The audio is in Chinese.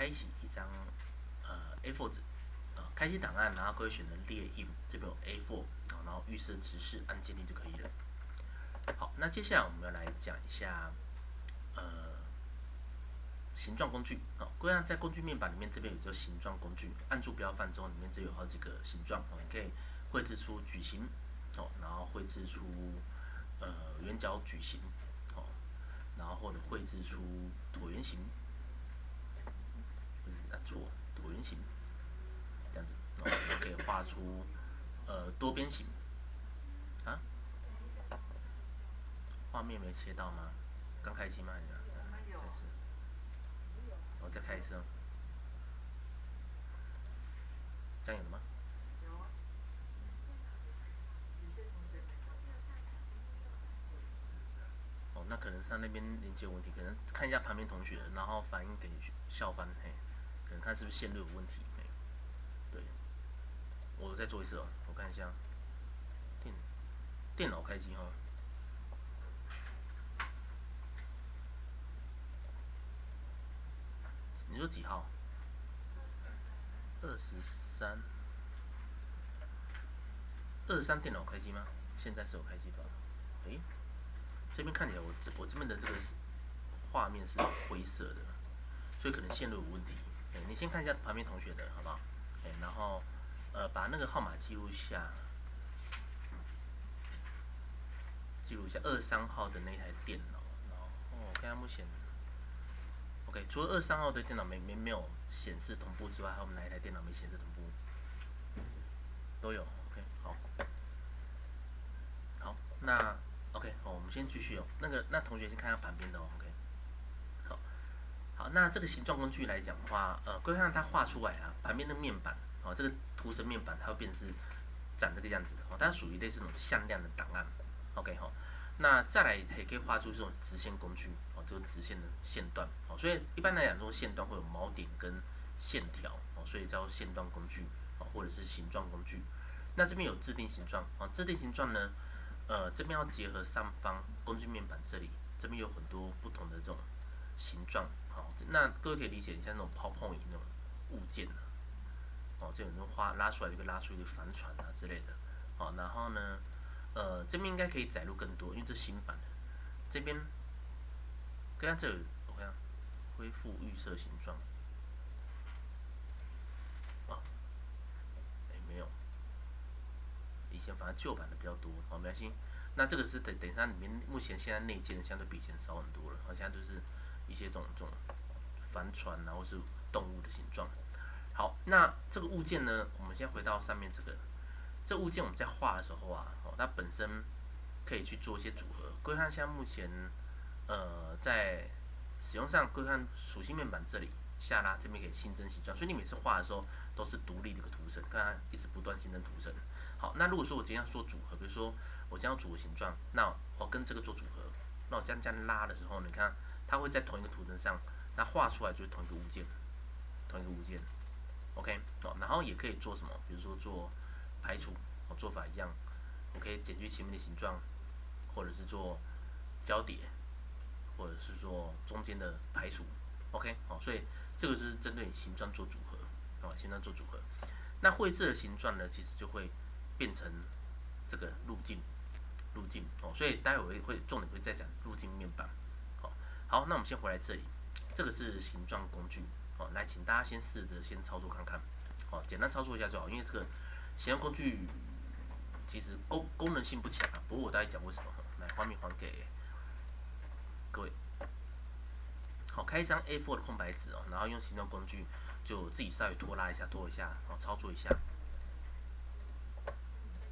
开启一张A4 纸，开启档案，然后各位选择列印，这边有 A4，然后预设直式，按建立就可以了。好，那接下来我们要来讲一下形状工具。好，各位在工具面板里面这边有叫形状工具，按住标范之后，里面这有好几个形状，你可以绘制出矩形，然后绘制出圆角矩形，然后或者绘制出椭圆形，按错椭圆形，这样子，然后我们可以画出多边形。啊，画面没切到吗？刚开机吗？再次，我再开一次哦。这样有了吗？哦，那可能是他那边连接有问题，可能看一下旁边同学，然后反映给校方，可能看是不是线路有问题，对，我再做一次哦，我看一下，电脑开机哦。你说几号？23，23电脑开机吗？现在是有开机吧？这边看起来我这边的这个画面是灰色的，所以可能线路有问题。你先看一下旁边同学的好不好？然后把那个号码记录一下，记录一下23号的那台电脑。然后我看下目前 ，OK， 除了23号的电脑没有显示同步之外，还有哪一台电脑没显示同步？都有 ，OK， 好，好，那 OK， 好，我们先继续哦。那同学先看一下旁边的哦 ，OK， 好，好，那这个形状工具来讲的话，各位看它画出来啊，旁边的面板，这个图层面板它会变成是长这个样子的，它属于类似那种向量的档案 ，OK 哈。那再来也可以画出这种直线工具，这个直线的线段，所以一般来讲，这种线段会有锚点跟线条，所以叫线段工具，或者是形状工具。那这边有制定形状，制定形状呢，这边要结合上方工具面板这里，这边有很多不同的这种形状，好，那各位可以理解一下那种泡泡椅那种物件这种拉出来就可以拉出一个帆船啊之类的，然后呢，这边应该可以载入更多，因为这新版的，这边，跟这里我看恢复预设形状，没有，以前反正旧版的比较多，没关系。那这个是等一下里面目前现在内建的相对比以前少很多了，现在就是一些这种帆船啊，或是动物的形状。好，那这个物件呢，我们先回到上面这物件我们在画的时候啊，它本身可以去做一些组合。各位看，像目前在使用上，各位看属性面板这里下拉这边可以新增形状，所以你每次画的时候都是独立的一个图层，看它一直不断新增图层。好，那如果说我今天要做组合，比如说我今天要组合形状，那我跟这个做组合，那我这样拉的时候，你看它会在同一个图层上，那画出来就是同一个物件，OK， 然后也可以做什么？比如说做排除，做法一样，我可以减去前面的形状，或者是做交叠，或者是做中间的排除 ，OK， 所以这个就是针对形状做组合，形状做组合。那绘制的形状呢，其实就会变成这个路径，所以待会会重点会再讲路径面板，好，那我们先回来这里，这个是形状工具，来，请大家先试着先操作看看，简单操作一下就好，因为这个形状工具其实功能性不强，不过我大概讲为什么，来，画面还给各位。好，开一张 A4 的空白纸然后用形状工具就自己稍微拖一下，操作一下。